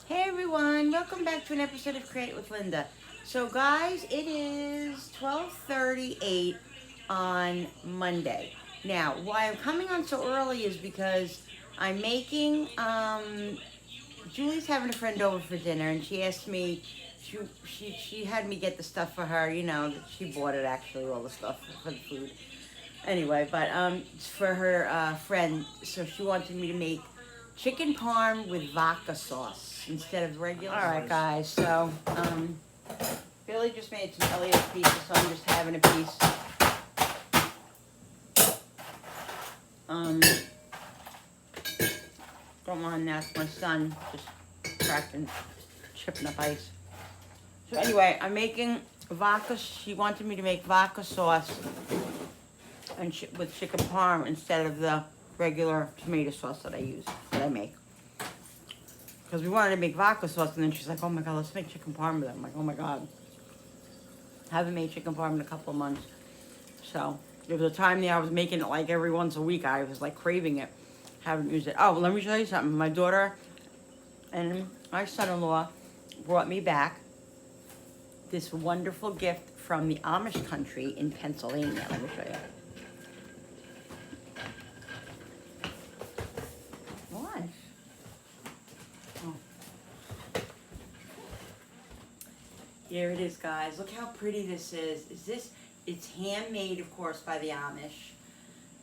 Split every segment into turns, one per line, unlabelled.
Hey everyone, welcome back to an episode of Create with Linda. So guys, it is 12:38 on Monday. Now, why I'm coming on so early is because I'm making Julie's having a friend over for dinner and she asked me she had me get the stuff for her, she bought it actually, all the stuff for the food. Anyway, but it's for her friend, so she wanted me to make chicken parm with vodka sauce instead of regular. All right, guys. So Billy just made some Elliot's pieces, so I'm just having a piece. Don't mind that. My son just cracking, chipping up ice. So anyway, I'm making vodka. She wanted me to make vodka sauce and with chicken parm instead of the regular tomato sauce that I make. Because we wanted to make vodka sauce, and then she's like, oh my god, let's make chicken parm with it. I'm like, oh my god. Haven't made chicken parm in a couple of months. So, there was a time there I was making it like every once a week. I was like craving it. Haven't used it. Oh, let me show you something. My daughter and my son-in-law brought me back this wonderful gift from the Amish country in Pennsylvania. Let me show you. What? Oh. Here it is, guys. Look how pretty this is. It's handmade, of course, by the Amish.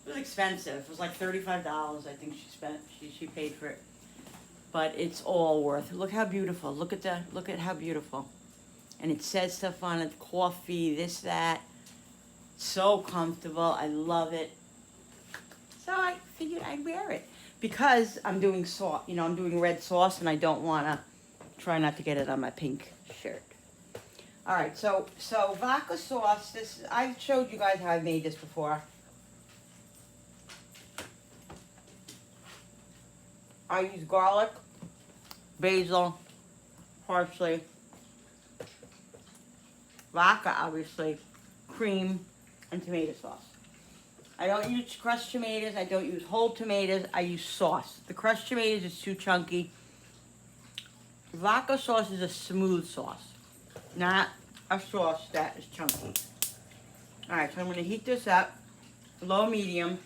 It was expensive. It was like $35, I think she paid for it. But it's all worth it. Look how beautiful. Look at how beautiful. And it says stuff on it, coffee, this, that. So comfortable. I love it. So I figured I'd wear it. Because I'm doing sauce, I'm doing red sauce, and I don't want to try not to get it on my pink shirt. All right, so vodka sauce. I've showed you guys how I've made this before. I use garlic, basil, parsley, vodka, obviously, cream, and tomato sauce. I don't use crushed tomatoes. I don't use whole tomatoes. I use sauce. The crushed tomatoes is too chunky. Vodka sauce is a smooth sauce, not a sauce that is chunky. All right, so I'm going to heat this up, low, medium.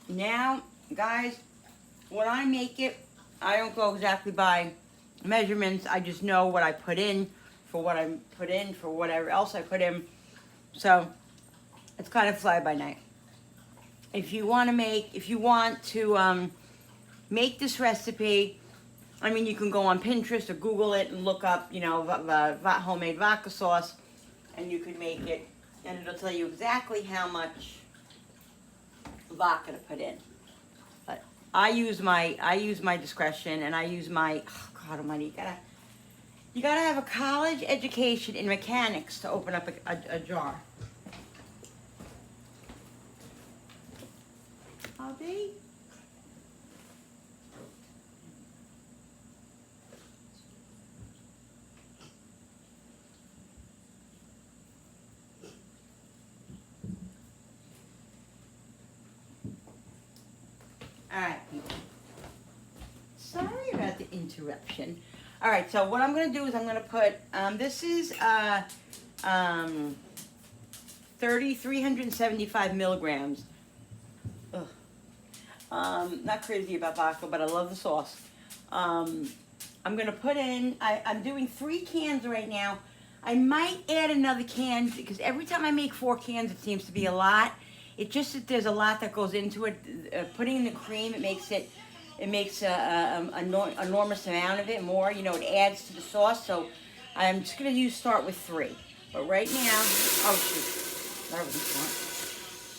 Now, guys, when I make it, I don't go exactly by measurements. I just know what I put in for what I put in for whatever else I put in. So it's kind of fly by night. If you want to make this recipe, I mean, you can go on Pinterest or Google it and look up, homemade vodka sauce, and you can make it, and it'll tell you exactly how much vodka to put in. But I use my discretion, and I use my, oh God Almighty, you gotta have a college education in mechanics to open up a jar. I'll be. All right, sorry about the interruption. All right, so what I'm going to do is I'm going to put, this is 375 milligrams. Ugh. Not crazy about vodka, but I love the sauce. I'm going to put in, I'm doing 3 cans right now. I might add another can because every time I make 4 cans, it seems to be a lot. It just that there's a lot that goes into it. Putting in the cream, it makes an enormous amount of it more. It adds to the sauce. So I'm just gonna start with 3. But right now, oh shoot, that wasn't smart.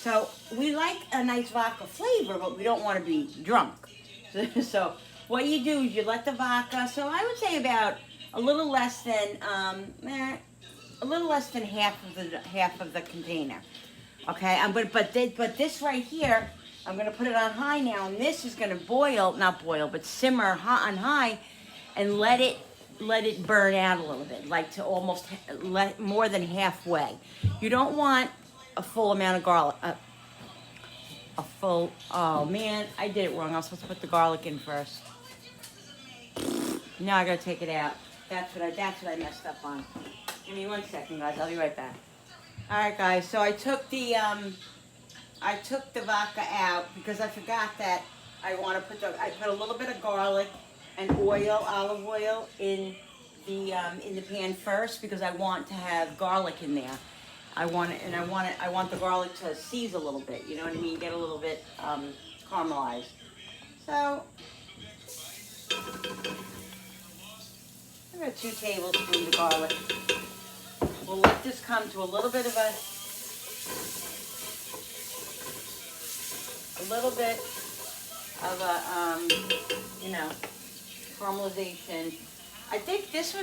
So we like a nice vodka flavor, but we don't want to be drunk. So what you do is you let the vodka. So I would say about a little less than half of the container. Okay, but this right here, I'm gonna put it on high now, and this is gonna simmer on high, and let it burn out a little bit, like to almost more than halfway. You don't want a full amount of garlic. Oh man, I did it wrong. I was supposed to put the garlic in first. Now I gotta take it out. That's what I messed up on. Give me 1 second, guys. I'll be right back. All right, guys. So I took the vodka out because I forgot that I want to put I put a little bit of garlic and oil, olive oil, in the pan first because I want to have garlic in there. I want the garlic to seize a little bit. You know what I mean? Get a little bit caramelized. So I got 2 tablespoons of garlic. We'll let this come to a little bit of a caramelization. I think this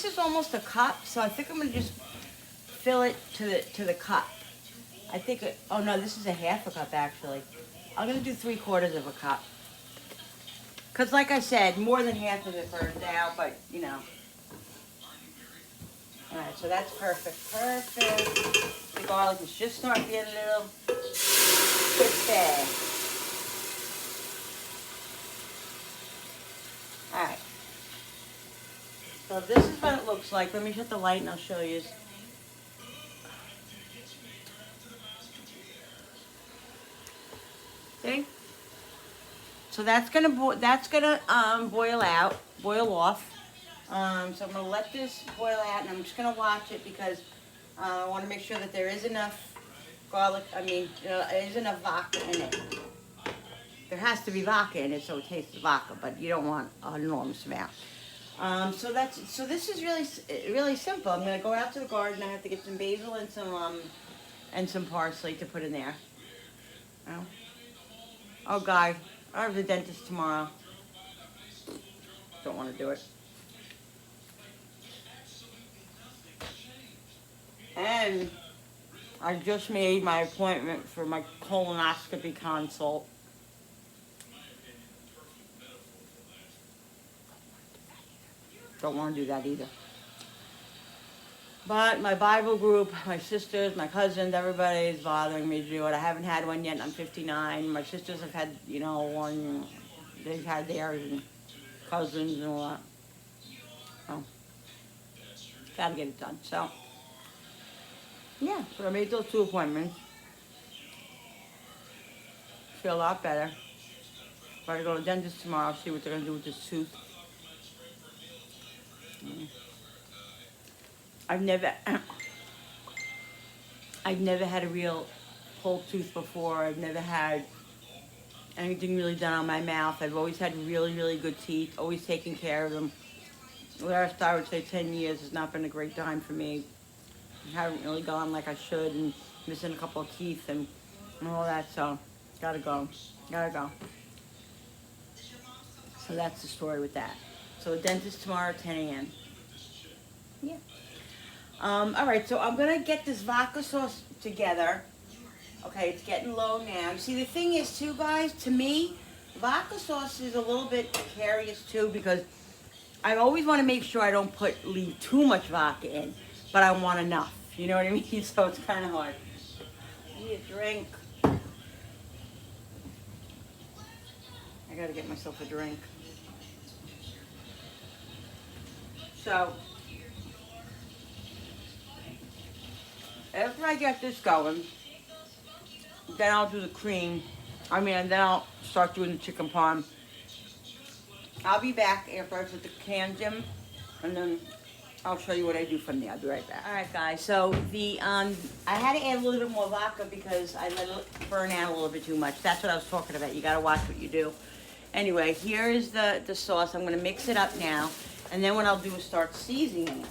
is almost a cup, so I think I'm gonna just fill it to the cup. I think oh no, this is a half a cup actually. I'm gonna do 3/4 of a cup. Cause like I said, more than half of it burned out, but you know. All right, so that's perfect. Perfect. The garlic is just starting to get a little crispy. All right. So this is what it looks like. Let me shut the light and I'll show you. See? So that's gonna boil off. So I'm gonna let this boil out, and I'm just gonna watch it because I want to make sure that there is enough garlic. There is enough vodka in it. There has to be vodka in it, so it tastes vodka, but you don't want an enormous amount. So this is really simple. I'm gonna go out to the garden. I have to get some basil and some parsley to put in there. Oh, God, I have the dentist tomorrow. Don't want to do it. And I just made my appointment for my colonoscopy consult. Don't want to do that either. But my Bible group, my sisters, my cousins, everybody is bothering me to do it. I haven't had one yet, and I'm 59. My sisters have had, one. They've had theirs, and cousins and all that. So, gotta get it done. So, yeah, so I made those 2 appointments. Feel a lot better. But I go to the dentist tomorrow, see what they're gonna do with this tooth. I've never had a real pulled tooth before. I've never had anything really done on my mouth. I've always had really, really good teeth, always taking care of them. Last, I would say 10 years has not been a great time for me. I haven't really gone like I should, and missing a couple of teeth and all that, so gotta go. So that's the story with that. So the dentist tomorrow at 10 a.m. Yeah. All right, so I'm gonna get this vodka sauce together. Okay, it's getting low now. See, the thing is too, guys, to me, vodka sauce is a little bit precarious too because I always want to make sure I don't leave too much vodka in, but I want enough. You know what I mean? So it's kind of hard. I need a drink. I gotta get myself a drink. So, after I get this going, then I'll do the cream. Then I'll start doing the chicken parm. I'll be back after I put the cans in, and then I'll show you what I do from there. I'll be right back. All right, guys. So I had to add a little bit more vodka because I let it burn out a little bit too much. That's what I was talking about. You got to watch what you do. Anyway, here is the sauce. I'm going to mix it up now, and then what I'll do is start seasoning it.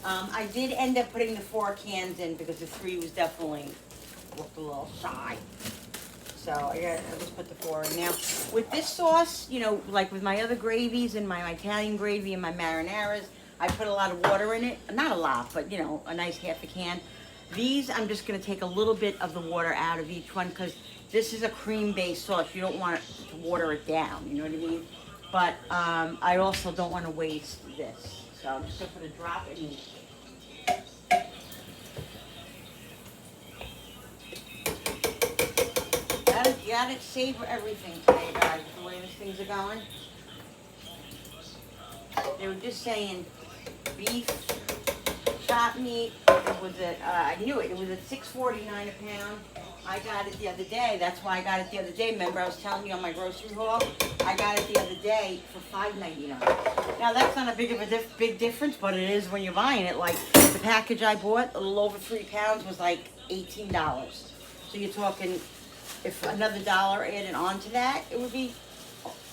I did end up putting the 4 cans in because the 3 was definitely looked a little shy. So I just put the 4 in. Now, with this sauce, like with my other gravies and my Italian gravy and my marinaras, I put a lot of water in it. Not a lot, but, a nice half a can. These, I'm just going to take a little bit of the water out of each one because this is a cream-based sauce. You don't want to water it down, you know what I mean? But I also don't want to waste this. So I'm just going to put a drop in each. You gotta savor everything today, guys, the way these things are going. They were just saying beef, chopped meat. It was at I knew it. It was at $6.49 a pound. I got it the other day. That's why I got it the other day. Remember, I was telling you on my grocery haul. I got it the other day for $5.99. Now that's not a big of a big difference, but it is when you're buying it. Like the package I bought, a little over 3 pounds, was like $18. So you're talking, if another dollar added on to that, it would be,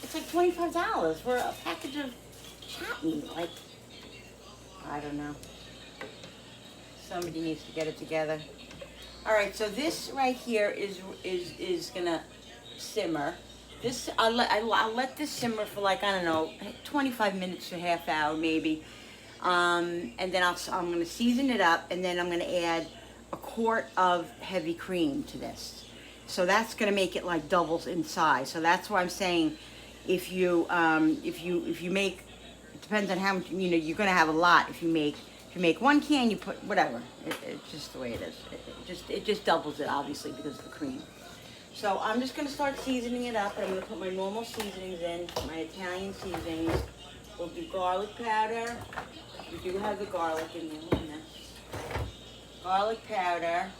it's like $25 for a package of chopped meat. Like, I don't know. Somebody needs to get it together. All right, so this right here is gonna simmer. This I'll let this simmer for like, I don't know, 25 minutes to half hour maybe, and then I'm gonna season it up, and then I'm gonna add a quart of heavy cream to this. So that's gonna make it like doubles in size. So that's why I'm saying, if you make, it depends on how much, you know, you're gonna have a lot. If you make 1 can, you put whatever. It's just the way it is. It just doubles it, obviously, because of the cream. So I'm just gonna start seasoning it up, and I'm gonna put my normal seasonings in, my Italian seasonings. We'll do garlic powder. We do have the garlic in there. Look at this. Garlic powder.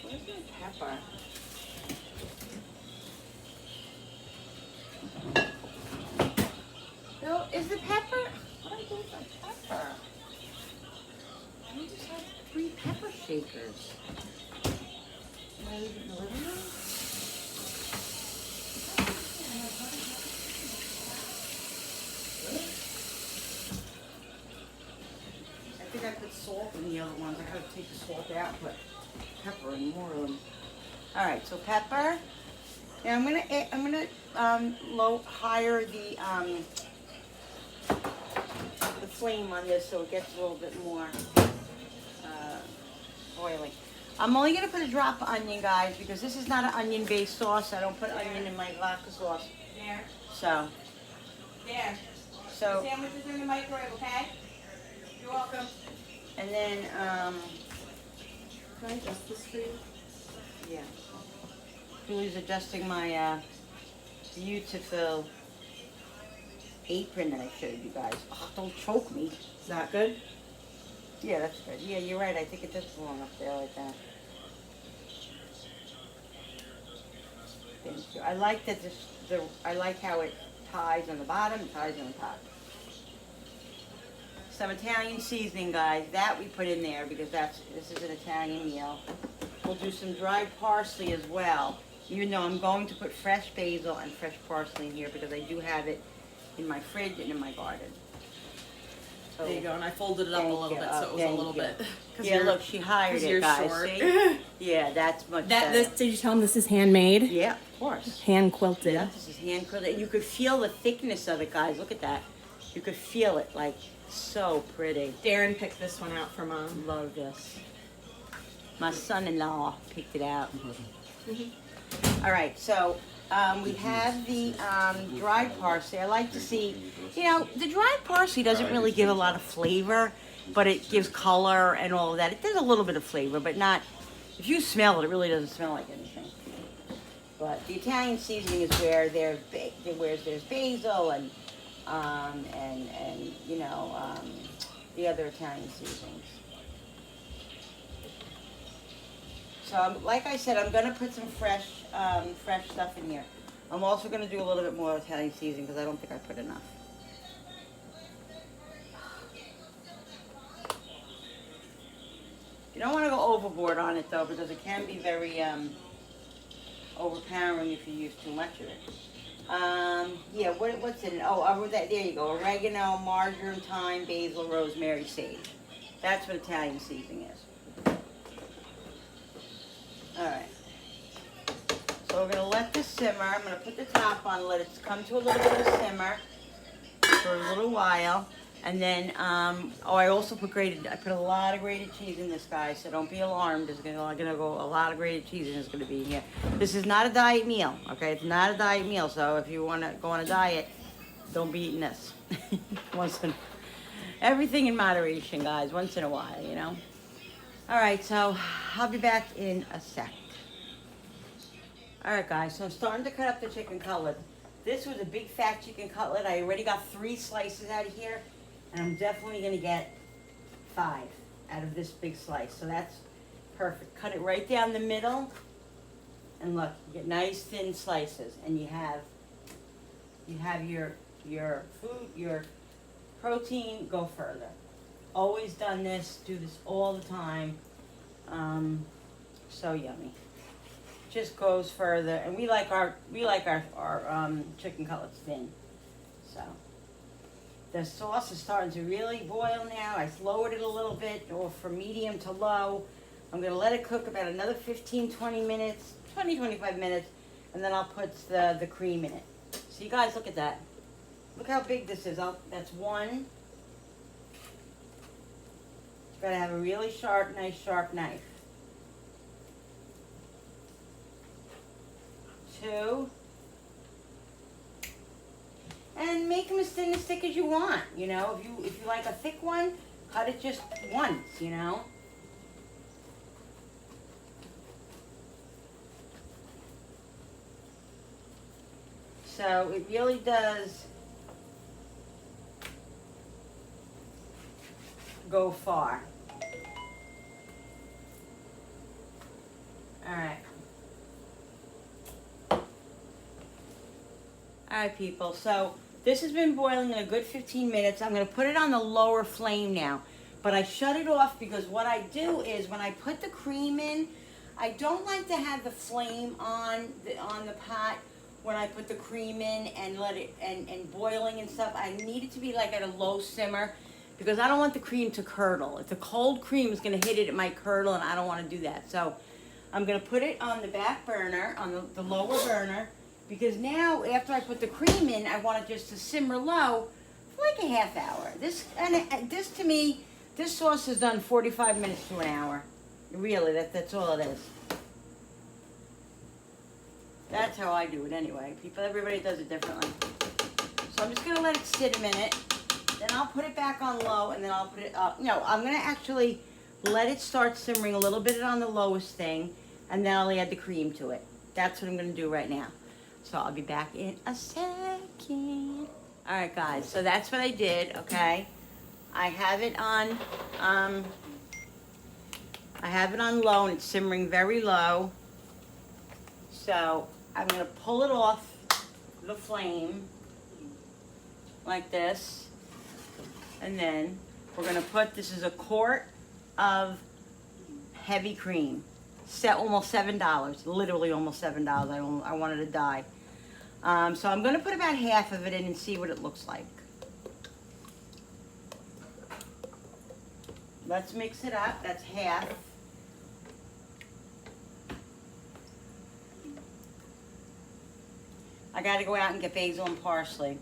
Where's my pepper? Bill, is the pepper? What do I do with my pepper? I just have 3 pepper shakers. Can I leave it in the living room? I think I put salt in the other ones. I gotta take the salt out and put pepper in more of them. All right, so pepper. Now I'm gonna higher the flame on this so it gets a little bit more oily. I'm only gonna put a drop of onion, guys, because this is not an onion-based sauce. I don't put onion in my vodka sauce.
There.
So.
There.
So.
The sandwiches in the microwave, okay? You're welcome.
And then,
Can I adjust this for you?
yeah. Julie's adjusting my beautiful apron that I showed you guys. Oh, don't choke me.
Is that good?
Yeah, that's good. Yeah, you're right. I think it does belong up there like that. Thank you. I like that I like how it ties on the bottom and ties on the top. Some Italian seasoning, guys. That we put in there because this is an Italian meal. We'll do some dried parsley as well. Even though I'm going to put fresh basil and fresh parsley in here because I do have it in my fridge and in my garden. So,
There you go, and I folded it up a little bit so it was a little bit.
Yeah, look, she hired it, guys.
Short.
See? Yeah, that's much better.
Did you tell them this is handmade?
Yeah, of course.
Hand quilted.
Yeah, this is hand quilted. You could feel the thickness of it, guys. Look at that. You could feel it, like, so pretty.
Darren picked this one out for Mom.
Love this. My son-in-law picked it out. All right, so we have the dried parsley. I like to see, you know, the dried parsley doesn't really give a lot of flavor, but it gives color and all of that. It does a little bit of flavor, but not, if you smell it, it really doesn't smell like anything. But the Italian seasoning is where there's basil and you know, the other Italian seasonings. So, like I said, I'm going to put some fresh stuff in here. I'm also going to do a little bit more Italian seasoning because I don't think I put enough. You don't want to go overboard on it, though, because it can be very overpowering if you use too much of it. Yeah, what's in it? Oh, there you go. Oregano, marjoram, thyme, basil, rosemary, sage. That's what Italian seasoning is. Alright. So we're going to let this simmer. I'm going to put the top on, let it come to a little bit of simmer for a little while. And then, I also put I put a lot of grated cheese in this, guys, so don't be alarmed. There's gonna go a lot of grated cheese and it's gonna be in here. This is not a diet meal, okay? It's not a diet meal, so if you wanna go on a diet, don't be eating this. Everything in moderation, guys, once in a while, you know. All right, so I'll be back in a sec. All right, guys, so I'm starting to cut up the chicken cutlet. This was a big fat chicken cutlet. I already got 3 slices out of here, and I'm definitely gonna get 5 out of this big slice. So that's perfect. Cut it right down the middle, and look, you get nice thin slices, and you have your food, your protein. Go further. Always done this. Do this all the time. So yummy. Just goes further, and we like our chicken cutlets thin. So the sauce is starting to really boil now. I lowered it a little bit, or from medium to low. I'm gonna let it cook about another 15-20 minutes, 20-25 minutes, and then I'll put the cream in it. So you guys, look at that. Look how big this is. That's 1. Gotta have a really nice sharp knife. 2. And make them as thin as thick as you want. You know, if you like a thick one, cut it just once. You know. So it really does go far. All right. All right, people. So this has been boiling in a good 15 minutes. I'm going to put it on the lower flame now. But I shut it off because what I do is when I put the cream in, I don't like to have the flame on the pot when I put the cream in and let it and boiling and stuff. I need it to be like at a low simmer because I don't want the cream to curdle. If the cold cream is going to hit it, it might curdle, and I don't want to do that. So I'm going to put it on the back burner, on the lower burner, because now after I put the cream in, I want it just to simmer low for like a half hour. This to me, this sauce is done 45 minutes to an hour. Really, that's all it is. That's how I do it anyway. Everybody does it differently. So I'm just gonna let it sit a minute. Then I'll put it back on low, and then I'll put it up. No, I'm gonna actually let it start simmering a little bit on the lowest thing, and then I'll add the cream to it. That's what I'm gonna do right now. So I'll be back in a second. All right, guys, so that's what I did, okay? I have it on low, and it's simmering very low. So I'm gonna pull it off the flame like this. And then we're gonna put, this is a quart of heavy cream. Almost $7, literally almost $7. I wanted to die. So I'm gonna put about half of it in and see what it looks like. Let's mix it up, that's half. I gotta go out and get basil and parsley.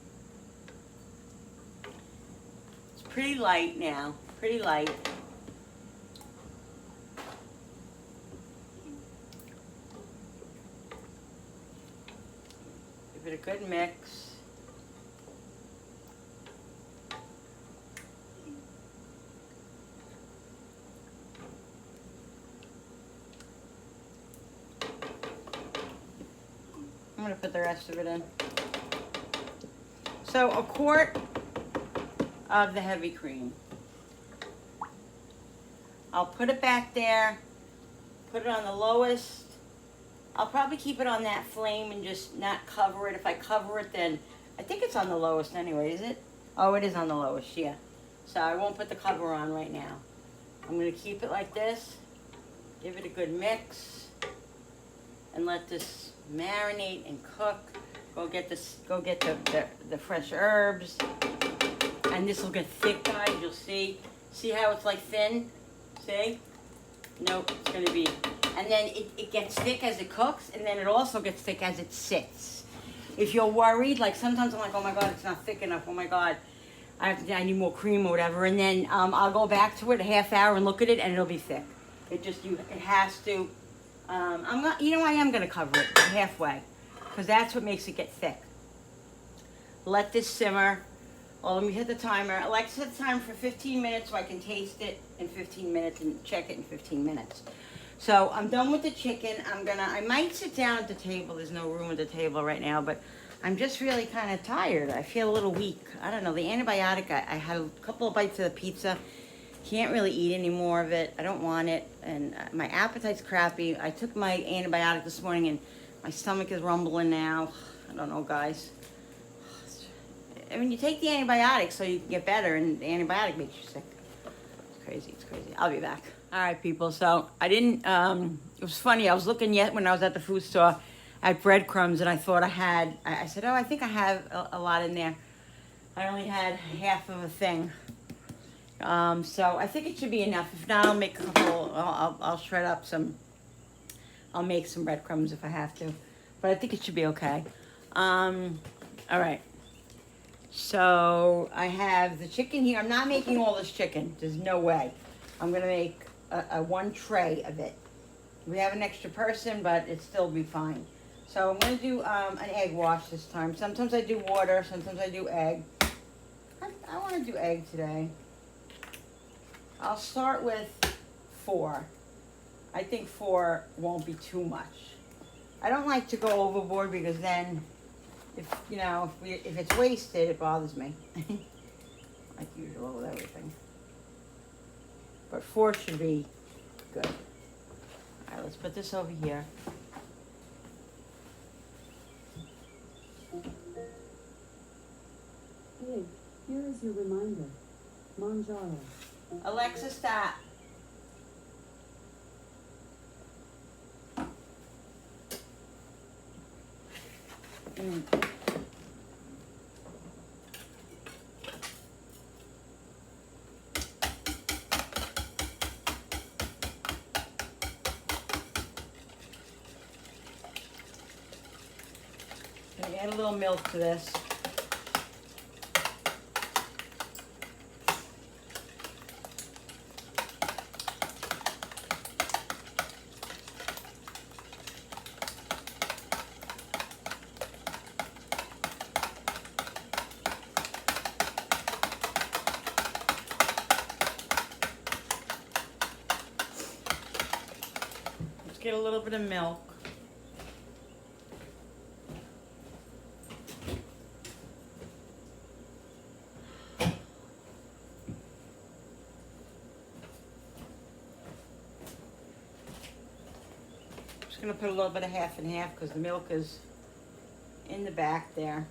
It's pretty light now, pretty light. Give it a good mix. I'm gonna put the rest of it in. So a quart of the heavy cream. I'll put it back there, put it on the lowest. I'll probably keep it on that flame and just not cover it. If I cover it, then I think it's on the lowest anyway, is it? Oh, it is on the lowest, yeah. So I won't put the cover on right now. I'm gonna keep it like this, give it a good mix, and let this marinate and cook. Go get the fresh herbs, and this will get thick, guys. You'll see. See how it's like thin? See? Nope, it's gonna be. And then it gets thick as it cooks, and then it also gets thick as it sits. If you're worried, like sometimes I'm like, oh my God, it's not thick enough. Oh my God, I need more cream or whatever. And then I'll go back to it a half hour and look at it, and it'll be thick. It has to. I am gonna cover it halfway, because that's what makes it get thick. Let this simmer Well, let me hit the timer. Alexa, set the timer for 15 minutes so I can taste it in 15 minutes and check it in 15 minutes. So I'm done with the chicken. I might sit down at the table. There's no room at the table right now, but I'm just really kind of tired. I feel a little weak. I don't know, the antibiotic, I had a couple of bites of the pizza. Can't really eat any more of it. I don't want it, and my appetite's crappy. I took my antibiotic this morning and my stomach is rumbling now. I don't know, guys. I mean, you take the antibiotic so you can get better, and the antibiotic makes you sick. It's crazy, it's crazy. I'll be back. All right, people, so I didn't, it was funny. I was looking when I was at the food store at breadcrumbs, and I thought I said, oh, I think I have a lot in there. I only had half of a thing. So I think it should be enough. If not, I'll make a couple, I'll shred up some, I'll make some breadcrumbs if I have to. But I think it should be okay. All right. So I have the chicken here. I'm not making all this chicken. There's no way. I'm gonna make a one tray of it. We have an extra person, but it still be fine. So I'm gonna do an egg wash this time. Sometimes I do water, sometimes I do egg. I wanna do egg today. I'll start with 4. I think 4 won't be too much. I don't like to go overboard because then, if it's wasted, it bothers me. Like usual with everything. But 4 should be good. All right, let's put this over here.
Hey, here is your reminder. Manjaro.
Alexa, stop. Gonna add a little milk to this. Get a little bit of milk. Just gonna put a little bit of half and half because the milk is in the back there.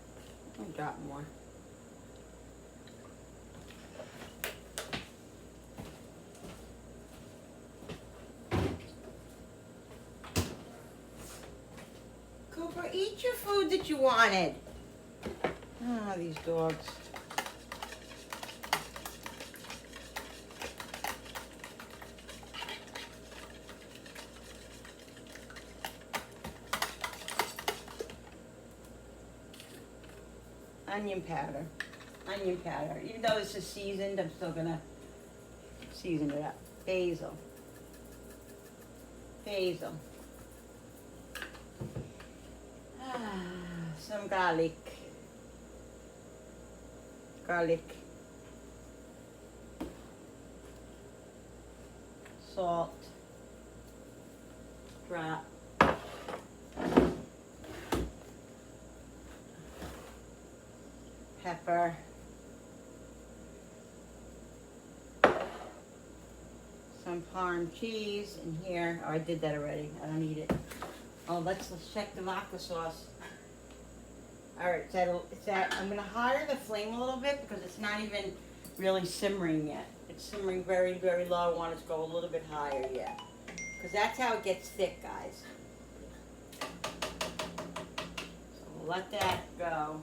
I'll drop more. Eat your food that you wanted. Ah, these dogs. Onion powder. Onion powder. Even though this is seasoned, I'm still gonna season it up. Basil. Basil. Some garlic. Salt. Drop. Pepper. Some Parm cheese in here. Oh, I did that already. I don't need it. Oh, let's check the vodka sauce. All right, I'm gonna higher the flame a little bit because it's not even really simmering yet. It's simmering very, very low. I want it to go a little bit higher yet. Because that's how it gets thick, guys. So we'll let that go.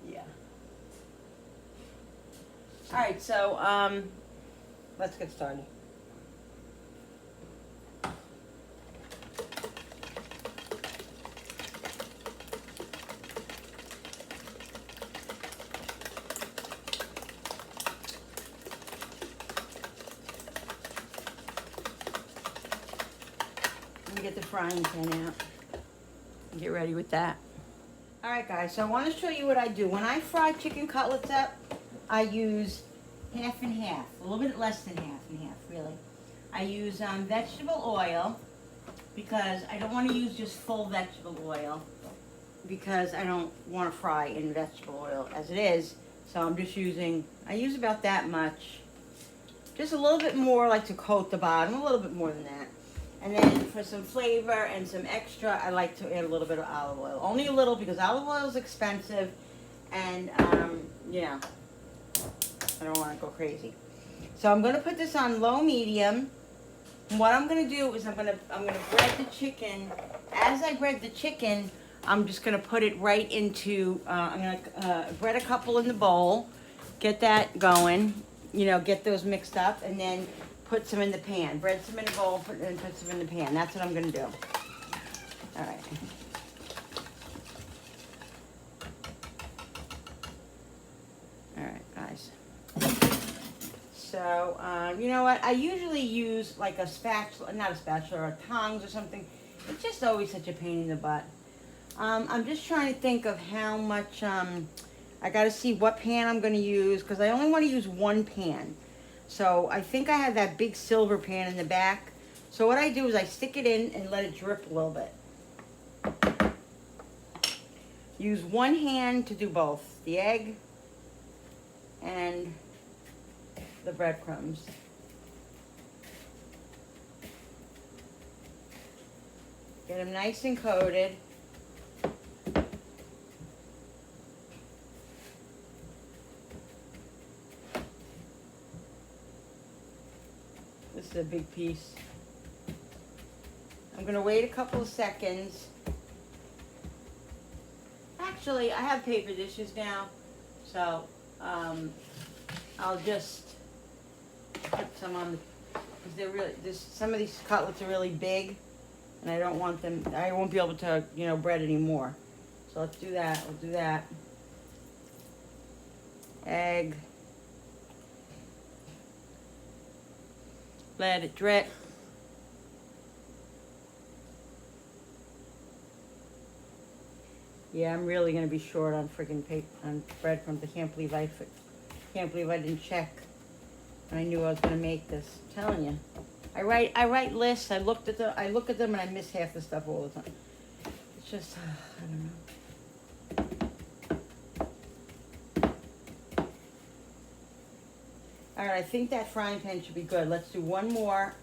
Yeah. All right, so let's get started. Let me get the frying pan out. Get ready with that. All right, guys, so I want to show you what I do. When I fry chicken cutlets up, I use half and half, a little bit less than half and half, really. I use vegetable oil because I don't want to use just full vegetable oil because I don't want to fry in vegetable oil as it is. So I'm just using, I use about that much. Just a little bit more, like to coat the bottom, a little bit more than that. And then for some flavor and some extra, I like to add a little bit of olive oil. Only a little because olive oil is expensive and, you know, I don't want to go crazy. So I'm going to put this on low medium. And what I'm going to do is I'm going to bread the chicken. As I bread the chicken, I'm just going to put it right into, I'm going to bread a couple in the bowl, get that going, you know, get those mixed up, and then put some in the pan. Bread some in the bowl, put some in the pan. That's what I'm going to do. All right. All right, guys. So, you know what? I usually use like a spatula, not a spatula, or tongs or something. It's just always such a pain in the butt. I'm just trying to think of how much, I got to see what pan I'm going to use because I only want to use one pan. So I think I have that big silver pan in the back. So what I do is I stick it in and let it drip a little bit. Use one hand to do both, the egg and the breadcrumbs. Get them nice and coated. This is a big piece. I'm gonna wait a couple of seconds. Actually, I have paper dishes now, so I'll just put some on, because they're really, some of these cutlets are really big, and I don't want them, I won't be able to, you know, bread anymore. So let's do that, we'll do that. Egg. Let it drip. Yeah, I'm really gonna be short on freaking paper, on breadcrumbs. I can't believe I didn't check. And I knew I was gonna make this. I'm telling you, I write lists. I look at them and I miss half the stuff all the time. It's just, I don't know. All right, I think that frying pan should be good. Let's do one more,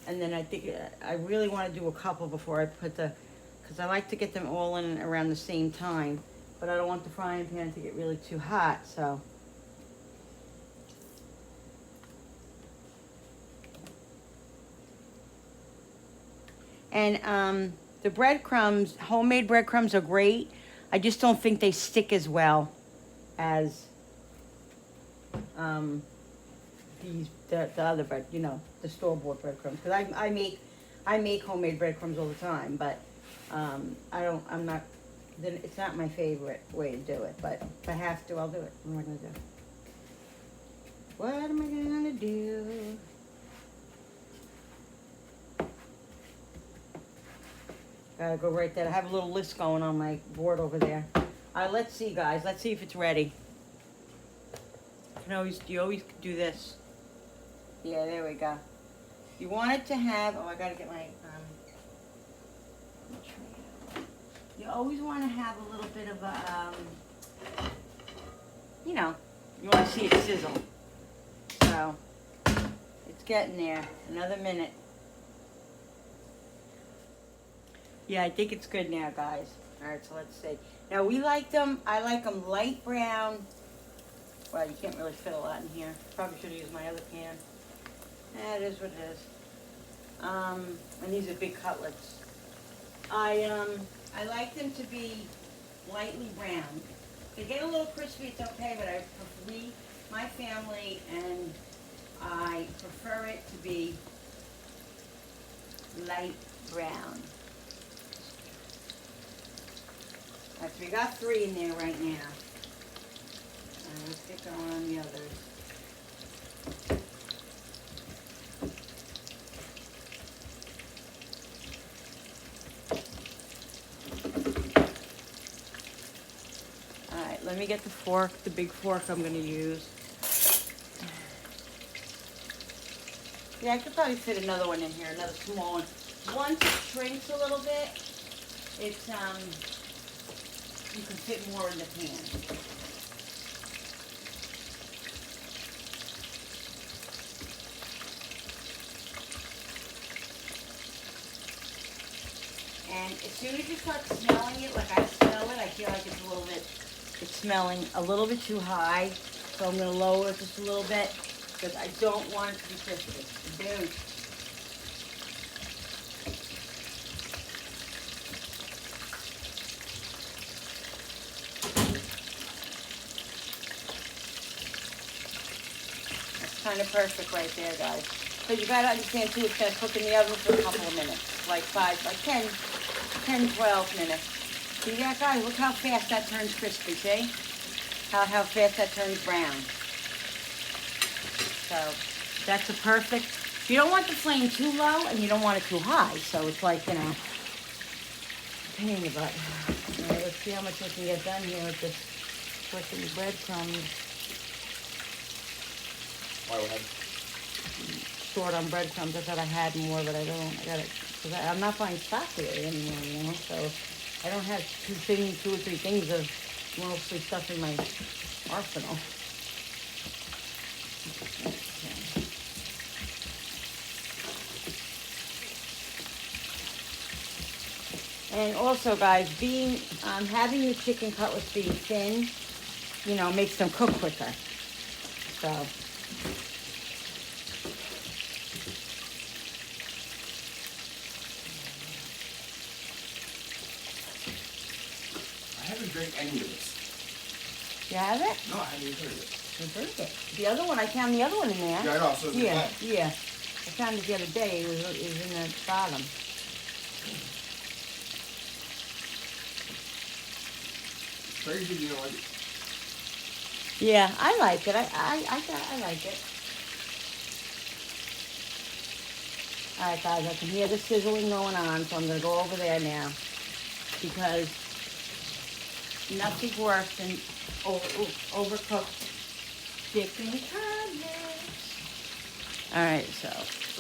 and then I think I really want to do a couple before I put because I like to get them all in around the same time, but I don't want the frying pan to get really too hot, so. And the breadcrumbs, homemade breadcrumbs are great. I just don't think they stick as well as the other bread, you know, the store-bought breadcrumbs. Because I make homemade breadcrumbs all the time, but it's not my favorite way to do it. But if I have to, I'll do it. What am I gonna do? What am I gonna do? Gotta go right there. I have a little list going on my board over there. Let's see, guys. Let's see if it's ready. You always do this. Yeah, there we go. You want it to have, I gotta get my tray. You always want to have a little bit of a, you know, you want to see it sizzle. So, it's getting there. Another minute. Yeah, I think it's good now, guys. All right, so let's see. Now, I like them light brown. Well, you can't really fit a lot in here. Probably should have used my other pan. It is what it is. And these are big cutlets. I like them to be lightly brown. If they get a little crispy, it's okay, but my family and I prefer it to be light brown. All right, so we got 3 in there right now. Let's get going on the others. let me get the fork, the big fork I'm gonna use. Yeah, I could probably fit another one in here, another small one. Once it shrinks a little bit, it's, you can fit more in the pan. And as soon as you start smelling it, like I smell it, I feel like it's a little bit, it's smelling a little bit too high. So I'm gonna lower it just a little bit because I don't want it to be crispy. Dude. That's kind of perfect right there, guys. But you gotta understand too, it's gonna cook in the oven for a couple of minutes, like 10, 12 minutes. See that, guys? Look how fast that turns crispy, see? How fast that turns brown. So that's a perfect, you don't want the flame too low and you don't want it too high. So it's like, you know, pain in the butt. All right, let's see how much we can get done here with this freaking breadcrumbs.
Why would I?
Short on breadcrumbs. I thought I had more, but I don't. I got it because I'm not buying stock really anymore, you know. So I don't have two or three things of mostly stuff in my arsenal. And also, guys, having the chicken cutlets being thin, you know, makes them cook quicker. So.
I haven't drank any of this.
You have it?
No, I haven't even heard of it.
You heard it. The other one, I found the other one in there.
Yeah, I know. So it's
Yeah,
blank.
yeah. I found it the other day. It was in the bottom.
Crazy, you know, like it.
Yeah, I like it. I like it. All right, guys, I can hear the sizzling going on, so I'm going to go over there now. Because nothing's worse than overcooked chicken cutlets. All right, so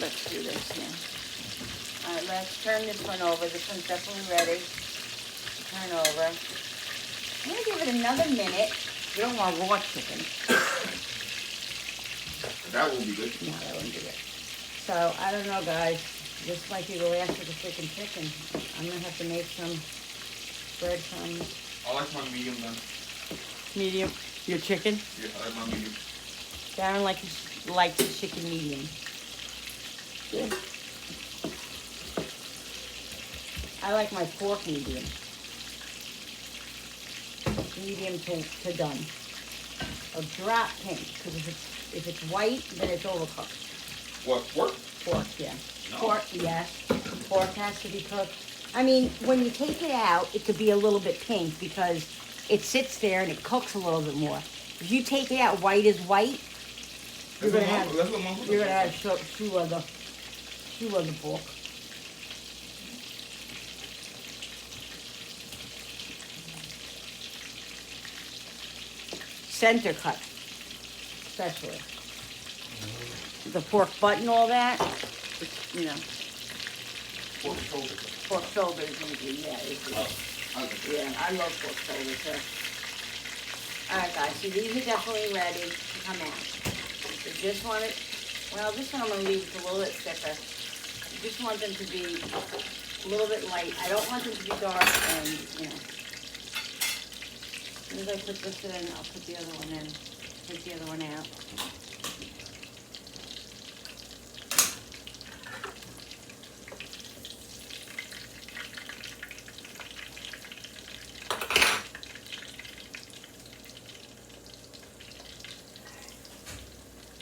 let's do this now. All right, let's turn this one over. This one's definitely ready. Turn over. I'm going to give it another minute. You don't want raw chicken.
That will be good.
No, that wouldn't be good. So, I don't know, guys. This might be the last of the freaking chicken. I'm going to have to make some breadcrumbs.
I like my medium done.
Medium. Your chicken?
Yeah, I like my medium.
Darren likes his chicken medium. Good. I like my pork medium. Medium to done. A drop pink, because if it's white, then it's overcooked.
What, pork?
Pork, yeah.
No.
Pork, yes. Pork has to be cooked. I mean, when you take it out, it could be a little bit pink because it sits there and it cooks a little bit more. If you take it out white as white, you're gonna have two of the pork. Center cut, especially. The pork butt and all that, it's, you know.
Pork shoulder.
Pork shoulder is gonna be, yeah. Yeah, I love pork shoulder too. Alright guys, so these are definitely ready to come out. You just want it, well this one I'm gonna leave it a little bit thicker. You just want them to be a little bit light. I don't want them to be dark and, you know. As soon as I put this in, I'll put the other one in. Take the other one out.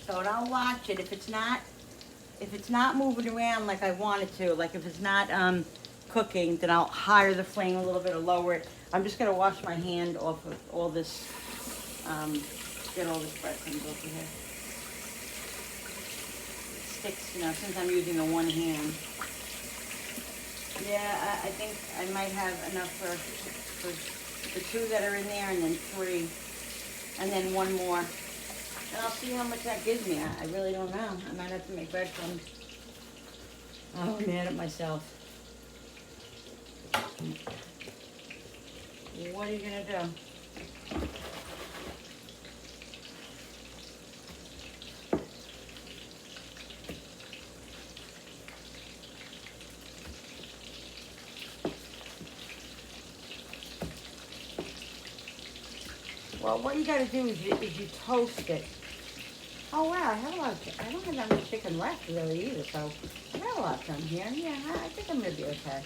So I'll watch it. If it's not moving around like I want it to, like if it's not cooking, then I'll higher the flame a little bit or lower it. I'm just gonna wash my hand off of all this, get all this breadcrumbs over here. It sticks, you know, since I'm using the one hand. Yeah, I think I might have enough for the 2 that are in there, and then 3, and then 1 more. And I'll see how much that gives me. I really don't know. I might have to make breadcrumbs. I'm mad at myself. What are you gonna do? Well, what you gotta do is you toast it. Oh wow, I have a lot of, I don't have that much chicken left really either, so I got a lot done here. Yeah, I think I'm gonna be okay.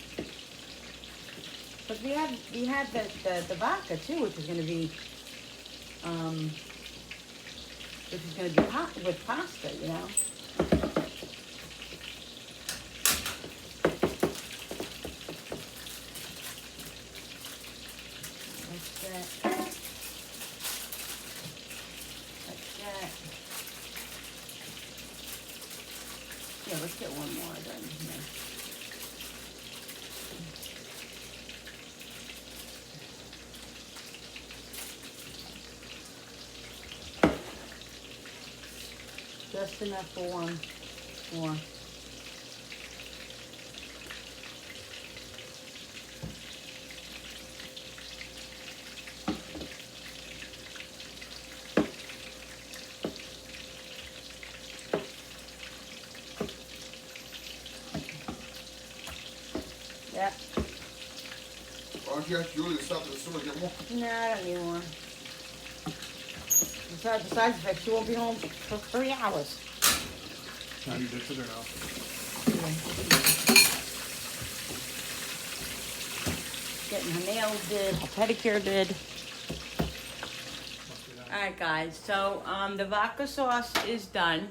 But we have the vodka too, which is gonna be with pasta, you know. That's that. Yeah, let's get 1 more done here. Just enough for 1 more. Yep.
Why don't you ask Julie to stop at the store and get more?
No, I don't need more. Besides the fact, she won't be home for 3 hours.
Now you dishes or no?
Getting her nails did, her pedicure did.
Must be done.
Alright guys, so the vodka sauce is done.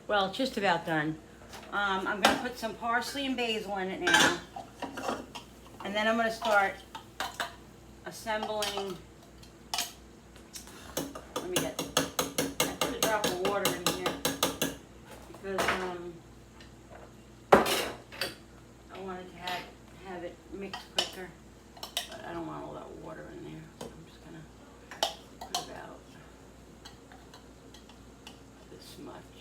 Well, it's just about done. I'm gonna put some parsley and basil in it now. And then I'm gonna start assembling. Let me get, I put a drop of water in here because I wanted to have it mixed quicker, but I don't want all that water in there. So I'm just gonna put about this much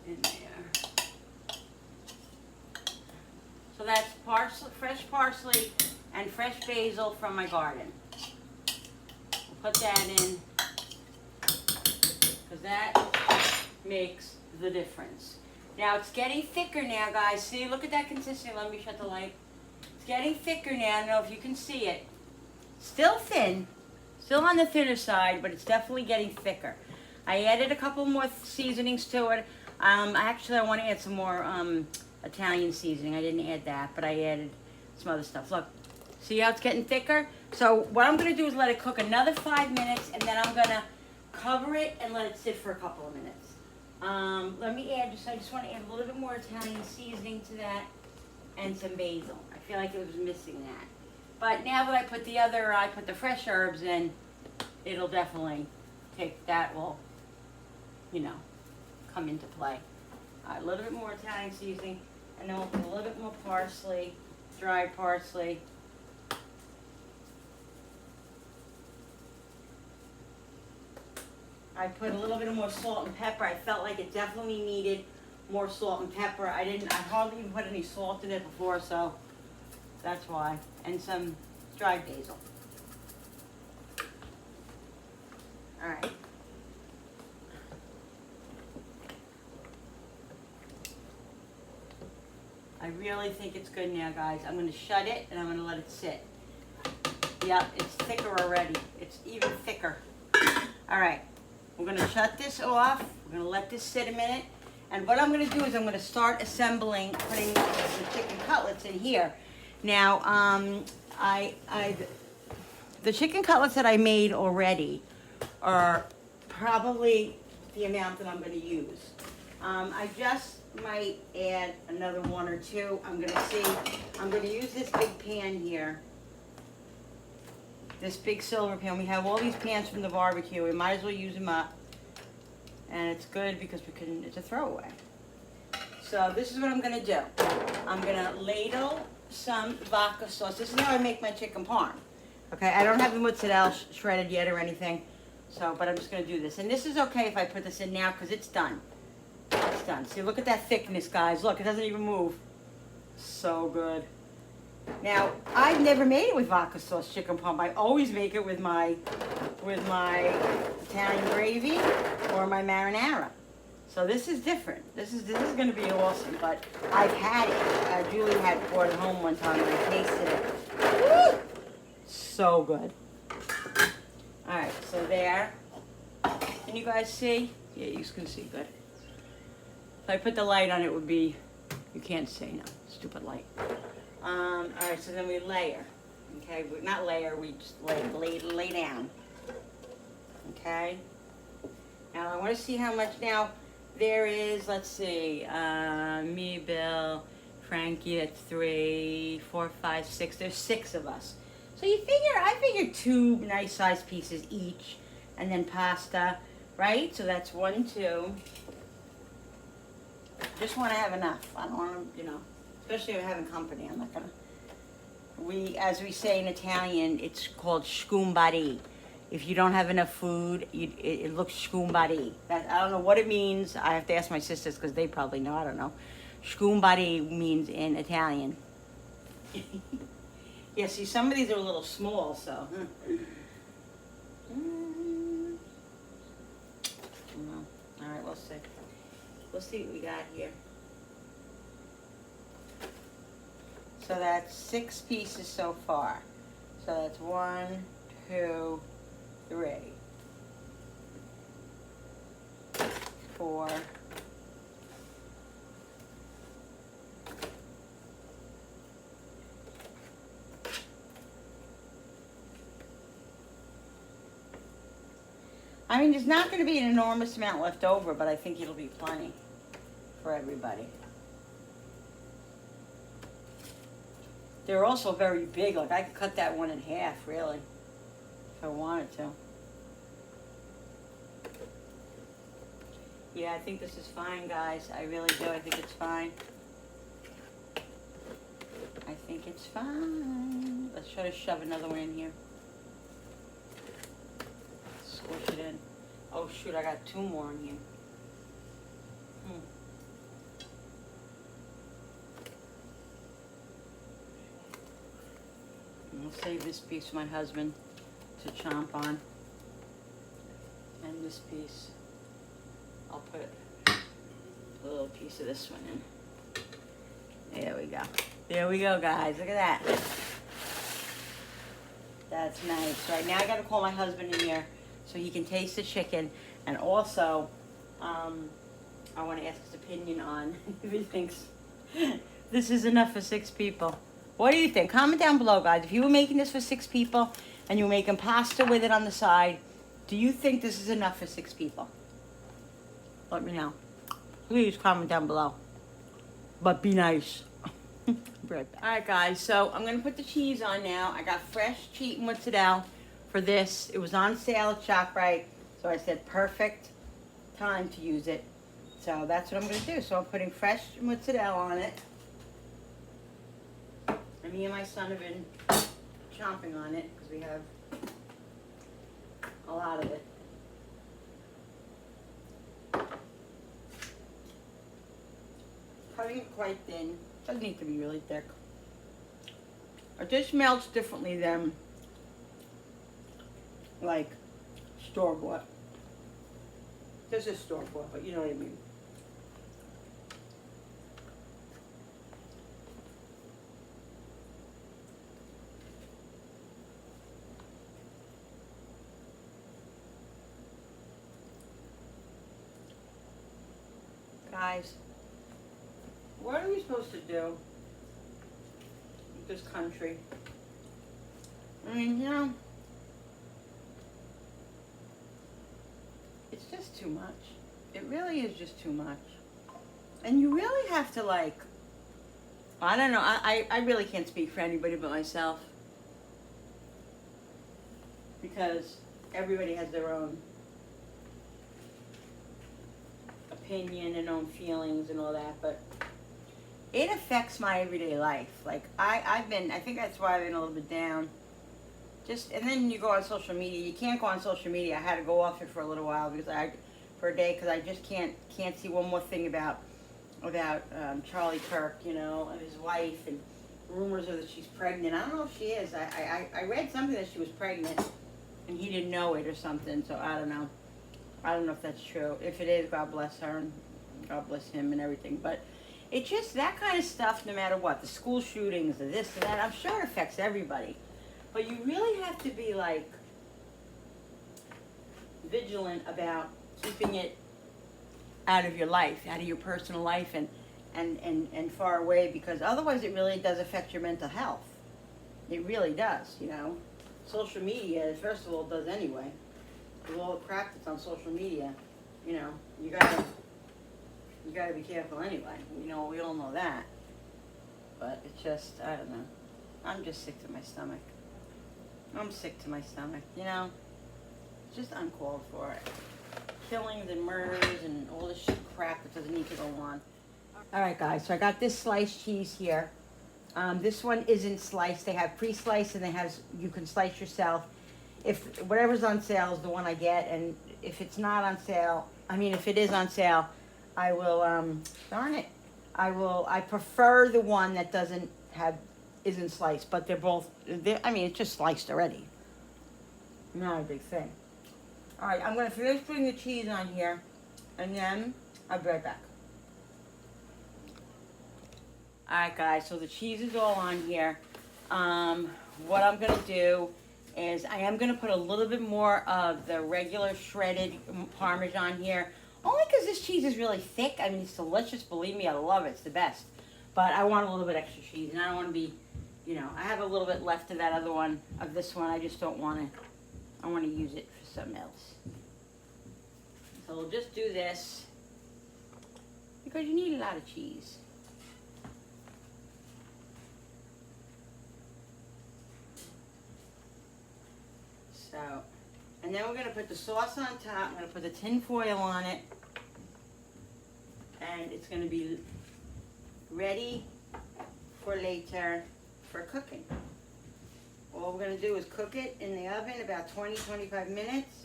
in there. So that's parsley, fresh parsley and fresh basil from my garden. We'll put that in because that makes the difference. Now it's getting thicker now, guys. See, look at that consistency. Let me shut the light. It's getting thicker now. I don't know if you can see it. Still thin, still on the thinner side, but it's definitely getting thicker. I added a couple more seasonings to it. Actually, I want to add some more Italian seasoning. I didn't add that, but I added some other stuff. Look, see how it's getting thicker? So what I'm going to do is let it cook another 5 minutes, and then I'm going to cover it and let it sit for a couple of minutes. Let me add, I just want to add a little bit more Italian seasoning to that and some basil. I feel like it was missing that. But now that I put the fresh herbs in, it'll definitely that will, you know, come into play. A little bit more Italian seasoning, and then we'll put a little bit more parsley, dried parsley. I put a little bit more salt and pepper. I felt like it definitely needed more salt and pepper. I hardly even put any salt in it before, so that's why. And some dried basil. All right. I really think it's good now, guys. I'm going to shut it and I'm going to let it sit. Yep, it's thicker already. It's even thicker. All right. We're going to shut this off. We're going to let this sit a minute. And what I'm going to do is I'm going to start assembling, putting the chicken cutlets in here. Now, the chicken cutlets that I made already are probably the amount that I'm going to use. I just might add another 1 or 2. I'm going to see. I'm going to use this big pan here. This big silver pan. We have all these pans from the barbecue. We might as well use them up. And it's good because it's a throwaway. So this is what I'm gonna do. I'm gonna ladle some vodka sauce. This is how I make my chicken parm. Okay, I don't have the mozzarella shredded yet or anything. So, but I'm just gonna do this. And this is okay if I put this in now because it's done. It's done. See, look at that thickness, guys. Look, it doesn't even move. So good. Now, I've never made it with vodka sauce chicken parm. I always make it with my Italian gravy or my marinara. So this is different. This is going to be awesome. But I've had it. Julie had brought it home one time and I tasted it. Woo! So good. All right, so there. Can you guys see? Yeah, you can see good. If I put the light on, it would be. You can't see now. Stupid light. All right, so then we layer. Okay, not layer. We just lay down. Okay. Now I want to see how much now there is. Let's see. Me, Bill, Frankie. That's 3, 4, 5, 6. There's 6 of us. So you figure, I figured 2 nice sized pieces each, and then pasta, right? So that's 1, 2. Just want to have enough. I don't want to, especially if I'm having company. I'm not gonna. As we say in Italian, it's called scumbari. If you don't have enough food, it looks scumbari. I don't know what it means. I have to ask my sisters because they probably know. I don't know. Scumbari means in Italian. Yeah, see, some of these are a little small, so. All right, let's see. Let's see what we got here. So that's 6 pieces so far. So that's 1, 2, 3, 4. I mean, there's not going to be an enormous amount left over, but I think it'll be plenty for everybody. They're also very big. Like, I could cut that one in half, really, if I wanted to. Yeah, I think this is fine, guys. I really do. I think it's fine. I think it's fine. Let's try to shove another one in here. Squish it in. Oh shoot, I got 2 more in here. I'll save this piece for my husband to chomp on. And this piece, I'll put a little piece of this one in. There we go. There we go, guys. Look at that. That's nice. Right now I gotta call my husband in here so he can taste the chicken, and also I want to ask his opinion on if he thinks this is enough for 6 people. What do you think? Comment down below, guys. If you were making this for 6 people and you were making pasta with it on the side, do you think this is enough for 6 people? Let me know. Please comment down below. But be nice. Right back. All right, guys. So I'm gonna put the cheese on now. I got fresh cheese mozzarella for this. It was on sale at ShopRite, so I said perfect time to use it. So that's what I'm gonna do. So I'm putting fresh mozzarella on it. And me and my son have been chomping on it because we have a lot of it. Cutting it quite thin. Doesn't need to be really thick. It just melts differently than like store-bought. This is store-bought, but you know what I mean. Guys, what are we supposed to do with this country? I mean, it's just too much. It really is just too much. And you really have to, like, I don't know, I really can't speak for anybody but myself. Because everybody has their own opinion opinion and own feelings and all that, but it affects my everyday life. Like I think that's why I've been a little bit down. And then you go on social media. You can't go on social media. I had to go off it for a little while for a day, because I just can't see one more thing about Charlie Kirk, you know, and his wife, and rumors of that she's pregnant. I don't know if she is. I read something that she was pregnant, and he didn't know it or something. So I don't know. I don't know if that's true. If it is, God bless her and God bless him and everything. But it's just that kind of stuff. No matter what, the school shootings, the this and that. I'm sure it affects everybody. But you really have to be like vigilant about keeping it out of your life, out of your personal life, and far away, because otherwise it really does affect your mental health. It really does, you know. Social media, first of all, does anyway. With all the crap that's on social media, you know, you gotta be careful anyway. You know, we all know that. But it's just, I don't know. I'm just sick to my stomach. I'm sick to my stomach, you know. It's just uncalled for. Killings and murders and all this crap that doesn't need to go on. Alright guys, so I got this sliced cheese here. This one isn't sliced. They have pre-sliced and you can slice yourself. If whatever's on sale is the one I get, and if it's not on sale, if it is on sale, I will, darn it. I prefer the one that isn't sliced, but it's just sliced already. Not a big thing. Alright, I'm going to finish putting the cheese on here, and then I'll be right back. Alright guys, so the cheese is all on here. What I'm going to do is I am going to put a little bit more of the regular shredded Parmesan here, only because this cheese is really thick. It's delicious, believe me, I love it, it's the best. But I want a little bit extra cheese, and I don't want to be, you know, I have a little bit left of that other one, of this one. I just don't want to, I want to use it for something else. So we'll just do this, because you need a lot of cheese. So, and then we're going to put the sauce on top. I'm going to put the tin foil on it, and it's going to be ready for later for cooking. All we're going to do is cook it in the oven about 20-25 minutes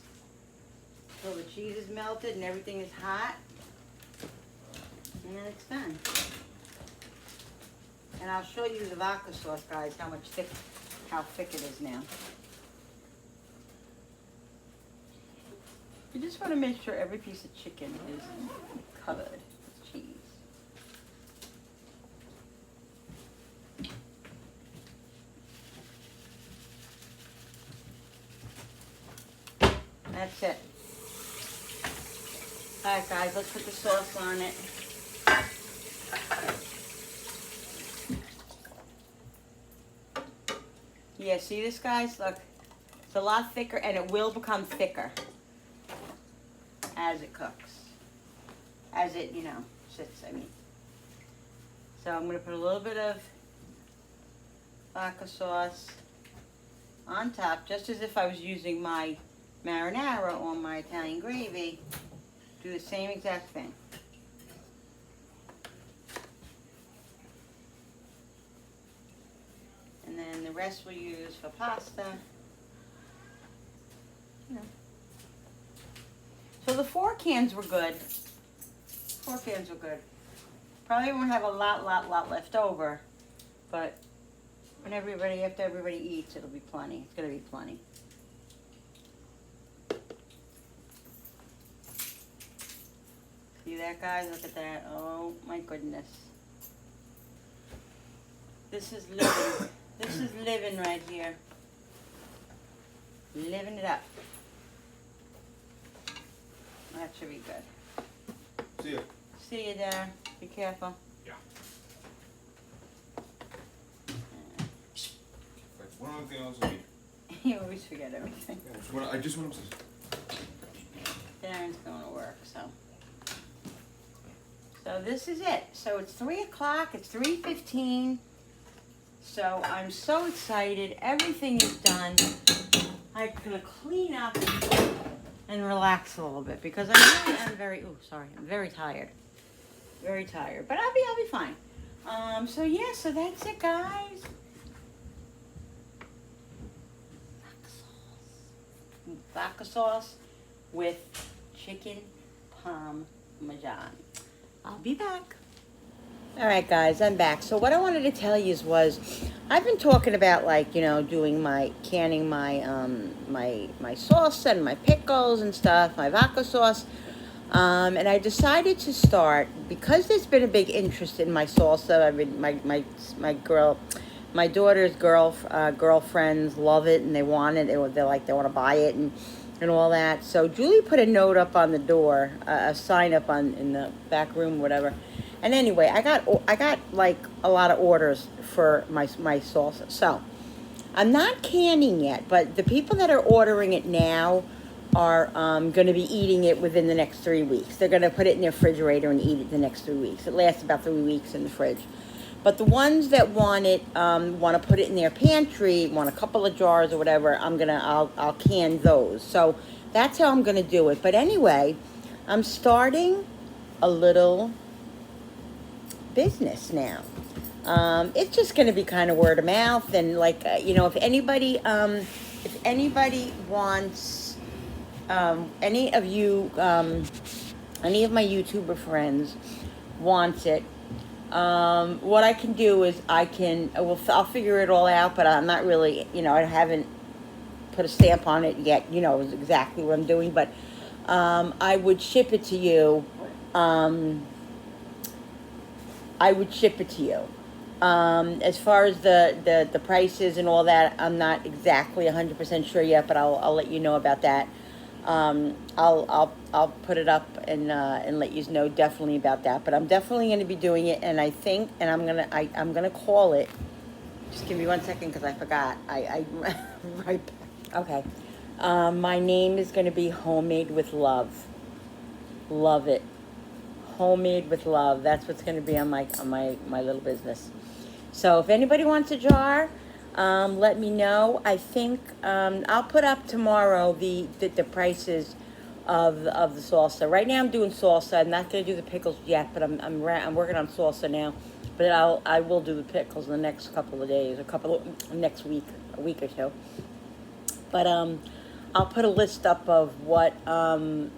until the cheese is melted and everything is hot, and then it's done. And I'll show you the vodka sauce, guys, how thick it is now. You just want to make sure every piece of chicken is covered with cheese. That's it. Alright guys, let's put the sauce on it. Yeah, see this, guys? Look, it's a lot thicker, and it will become thicker as it cooks, as it, you know, sits, So I'm going to put a little bit of vodka sauce on top, just as if I was using my marinara or my Italian gravy. Do the same exact thing. And then the rest we'll use for pasta. You know. So the 4 cans were good. 4 cans were good. Probably won't have a lot left over, but after everybody eats, it'll be plenty. It's gonna be plenty. See that, guys? Look at that. Oh my goodness. This is living. This is living right here. Living it up. That should be good.
See ya.
See you there. Be careful.
Yeah.
One other thing I also need.
You always forget everything.
I just want to.
Darren's going to work, so. So this is it. So it's 3 o'clock. It's 3:15. So I'm so excited. Everything is done. I'm going to clean up and relax a little bit because I really am I'm very tired. Very tired. But I'll be fine. So yeah, so that's it, guys. Vodka sauce with chicken parmesan. I'll be back. All right, guys, I'm back. So what I wanted to tell you was, I've been talking about, like, you know, doing canning my my sauce and my pickles and stuff, my vodka sauce. And I decided to start because there's been a big interest in my salsa. I mean, my daughter's girlfriends love it and they want it. They want to buy it and all that. So Julie put a note up on the door, a sign up in the back room, whatever. And anyway, I got like a lot of orders for my salsa. So I'm not canning yet, but the people that are ordering it now are going to be eating it within the next 3 weeks. They're going to put it in their refrigerator and eat it the next 3 weeks. It lasts about 3 weeks in the fridge. But the ones that want to put it in their pantry, want a couple of jars or whatever, I'll can those. So that's how I'm going to do it. But anyway, I'm starting a little business now. It's just going to be kind of word of mouth, and like you know, if anybody wants, any of my YouTuber friends wants it, what I can do is I'll figure it all out, but I'm not really, you know, I haven't put a stamp on it yet, you know, exactly what I'm doing, but I would ship it to you. As far as the prices and all that, I'm not exactly 100% sure yet, but I'll let you know about that. I'll put it up and let you know definitely about that. But I'm definitely going to be doing it, and I think, and I'm gonna call it. Just give me 1 second because I forgot. I right back. Okay. My name is going to be Homemade with Love. Love it. Homemade with Love. That's what's going to be on my little business. So if anybody wants a jar, let me know. I think I'll put up tomorrow the prices of the salsa. Right now I'm doing salsa. I'm not going to do the pickles yet, but I'm working on salsa now. But I will do the pickles in the next couple of days, next week, a week or so. But I'll put a list up of what I'm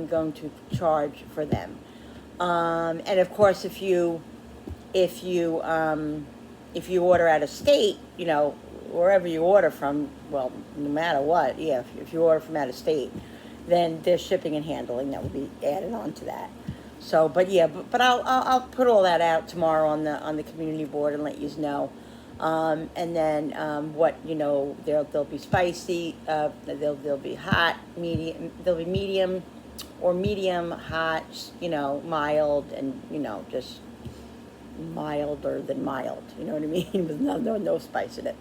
going to charge for them. And of course, if you order out of state, you know, wherever you order from, well, no matter what, yeah, if you order from out of state, then there's shipping and handling that will be added on to that. So, but yeah, but I'll put all that out tomorrow on the community board and let you know. And then what, you know, they'll be spicy, they'll be hot, medium, they'll be medium or medium, hot, you know, mild, and, you know, just milder than mild, you know what I mean, with no spice in it.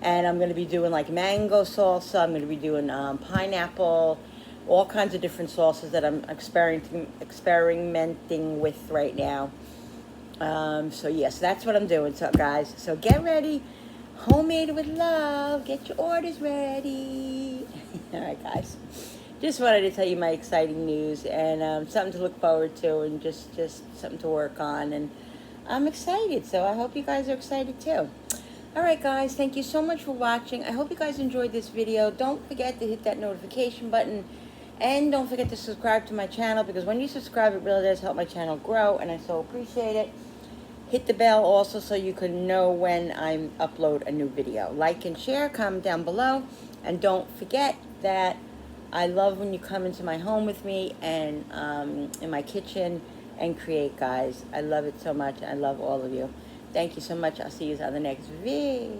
And I'm going to be doing like mango salsa, I'm going to be doing pineapple, all kinds of different sauces that I'm experimenting with right now. So yes, that's what I'm doing. So guys, so get ready. Homemade with Love. Get your orders ready. All right, guys. Just wanted to tell you my exciting news and something to look forward to, and just something to work on. And I'm excited. So I hope you guys are excited too. All right, guys. Thank you so much for watching. I hope you guys enjoyed this video. Don't forget to hit that notification button. And don't forget to subscribe to my channel, because when you subscribe, it really does help my channel grow, and I so appreciate it. Hit the bell also so you can know when I upload a new video. Like and share, comment down below. And don't forget that I love when you come into my home with me and in my kitchen and create, guys. I love it so much. I love all of you. Thank you so much. I'll see you on the next video.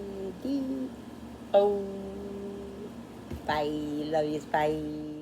Bye. Love yous. Bye.